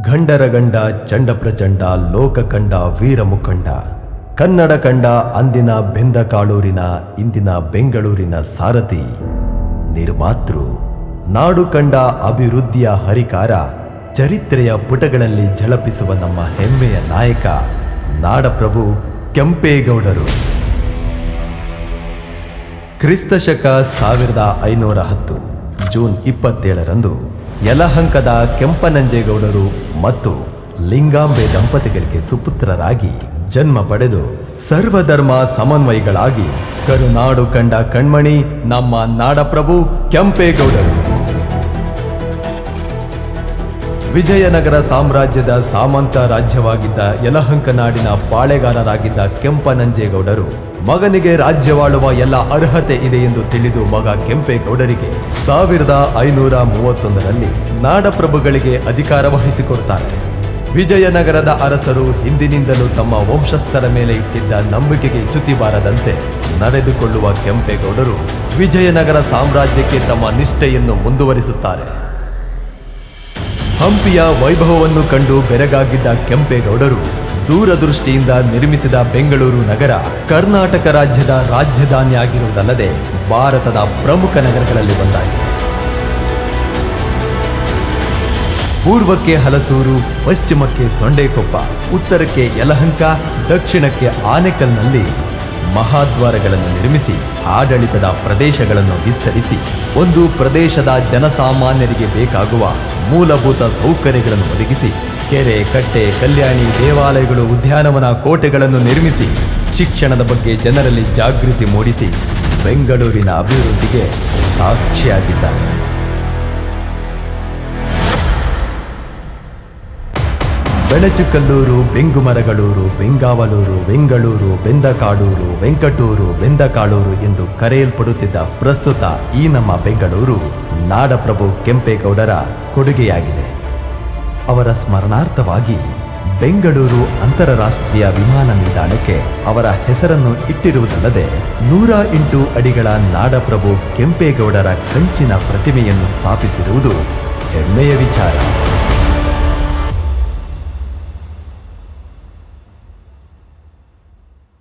ಗಂಡರ ಗಂಡ ಚಂಡ ಪ್ರಚಂಡ ಲೋಕ ಕಂಡ ವೀರ ಮುಖಂಡ ಕನ್ನಡ ಕಂಡ ಅಂದಿನ ಬೆಂದಕಾಳೂರಿನ ಇಂದಿನ ಬೆಂಗಳೂರಿನ ಸಾರಥಿ ನಿರ್ಮಾತೃ ನಾಡು ಕಂಡ ಅಭಿವೃದ್ಧಿಯ ಹರಿಕಾರ ಚರಿತ್ರೆಯ ಪುಟಗಳಲ್ಲಿ ಝಳಪಿಸುವ ನಮ್ಮ ಹೆಮ್ಮೆಯ ನಾಯಕ ನಾಡಪ್ರಭು ಕೆಂಪೇಗೌಡರು. ಕ್ರಿಸ್ತಶಕ 1510 ಜೂನ್ 27ರಂದು ಯಲಹಂಕದ ಕೆಂಪನಂಜೇಗೌಡರು ಮತ್ತು ಲಿಂಗಾಂಬೆ ದಂಪತಿಗಳಿಗೆ ಸುಪುತ್ರರಾಗಿ ಜನ್ಮ ಪಡೆದು ಸರ್ವಧರ್ಮ ಸಮನ್ವಯಿಗಳಾಗಿ ಕರುನಾಡು ಕಂಡ ಕಣ್ಮಣಿ ನಮ್ಮ ನಾಡಪ್ರಭು ಕೆಂಪೇಗೌಡರು. ವಿಜಯನಗರ ಸಾಮ್ರಾಜ್ಯದ ಸಾಮಂತ ರಾಜ್ಯವಾಗಿದ್ದ ಯಲಹಂಕ ನಾಡಿನ ಪಾಳೆಗಾರರಾಗಿದ್ದ ಕೆಂಪನಂಜೇಗೌಡರು ಮಗನಿಗೆ ರಾಜ್ಯವಾಳುವ ಎಲ್ಲ ಅರ್ಹತೆ ಇದೆ ಎಂದು ತಿಳಿದು ಮಗ ಕೆಂಪೇಗೌಡರಿಗೆ 1531ರಲ್ಲಿ ನಾಡಪ್ರಭುಗಳಿಗೆ ಅಧಿಕಾರ ವಹಿಸಿಕೊಡ್ತಾರೆ. ವಿಜಯನಗರದ ಅರಸರು ಹಿಂದಿನಿಂದಲೂ ತಮ್ಮ ವಂಶಸ್ಥರ ಮೇಲೆ ಇಟ್ಟಿದ್ದ ನಂಬಿಕೆಗೆ ಚ್ಯುತಿ ಬಾರದಂತೆ ನಡೆದುಕೊಳ್ಳುವ ಕೆಂಪೇಗೌಡರು ವಿಜಯನಗರ ಸಾಮ್ರಾಜ್ಯಕ್ಕೆ ತಮ್ಮ ನಿಷ್ಠೆಯನ್ನು ಮುಂದುವರಿಸುತ್ತಾರೆ. ಹಂಪಿಯ ವೈಭವವನ್ನು ಕಂಡು ಬೆರಗಾಗಿದ್ದ ಕೆಂಪೇಗೌಡರು ದೂರದೃಷ್ಟಿಯಿಂದ ನಿರ್ಮಿಸಿದ ಬೆಂಗಳೂರು ನಗರ ಕರ್ನಾಟಕ ರಾಜ್ಯದ ರಾಜಧಾನಿಯಾಗಿರುವುದಲ್ಲದೆ ಭಾರತದ ಪ್ರಮುಖ ನಗರಗಳಲ್ಲಿ ಒಂದಾಗಿದೆ. ಪೂರ್ವಕ್ಕೆ ಹಲಸೂರು, ಪಶ್ಚಿಮಕ್ಕೆ ಸೊಂಡೇಕೊಪ್ಪ, ಉತ್ತರಕ್ಕೆ ಯಲಹಂಕ, ದಕ್ಷಿಣಕ್ಕೆ ಆನೆಕಲ್ನಲ್ಲಿ ಮಹಾದ್ವಾರಗಳನ್ನು ನಿರ್ಮಿಸಿ ಆಡಳಿತದ ಪ್ರದೇಶಗಳನ್ನು ವಿಸ್ತರಿಸಿ ಒಂದು ಪ್ರದೇಶದ ಜನಸಾಮಾನ್ಯರಿಗೆ ಬೇಕಾಗುವ ಮೂಲಭೂತ ಸೌಕರ್ಯಗಳನ್ನು ಒದಗಿಸಿ ಕೆರೆ, ಕಟ್ಟೆ, ಕಲ್ಯಾಣಿ, ದೇವಾಲಯಗಳು, ಉದ್ಯಾನವನ, ಕೋಟೆಗಳನ್ನು ನಿರ್ಮಿಸಿ ಶಿಕ್ಷಣದ ಬಗ್ಗೆ ಜನರಲ್ಲಿ ಜಾಗೃತಿ ಮೂಡಿಸಿ ಬೆಂಗಳೂರಿನ ಅಭಿವೃದ್ಧಿಗೆ ಸಾಕ್ಷಿಯಾಗಿದ್ದಾರೆ. ಬೆಣಚುಕಲ್ಲೂರು, ಬೆಂಗುಮರಗಳೂರು, ಬೆಂಗಾವಲೂರು, ವೆಂಗಳೂರು, ಬೆಂದಕಾಡೂರು, ವೆಂಕಟೂರು, ಬೆಂದಕಾಳೂರು ಎಂದು ಕರೆಯಲ್ಪಡುತ್ತಿದ್ದ ಪ್ರಸ್ತುತ ಈ ನಮ್ಮ ಬೆಂಗಳೂರು ನಾಡಪ್ರಭು ಕೆಂಪೇಗೌಡರ ಕೊಡುಗೆಯಾಗಿದೆ. ಅವರ ಸ್ಮರಣಾರ್ಥವಾಗಿ ಬೆಂಗಳೂರು ಅಂತಾರಾಷ್ಟ್ರೀಯ ವಿಮಾನ ನಿಲ್ದಾಣಕ್ಕೆ ಅವರ ಹೆಸರನ್ನು ಇಟ್ಟಿರುವುದಲ್ಲದೆ 108 ಅಡಿಗಳ ನಾಡಪ್ರಭು ಕೆಂಪೇಗೌಡರ ಕಂಚಿನ ಪ್ರತಿಮೆಯನ್ನು ಸ್ಥಾಪಿಸಿರುವುದು ಹೆಮ್ಮೆಯ ವಿಚಾರ.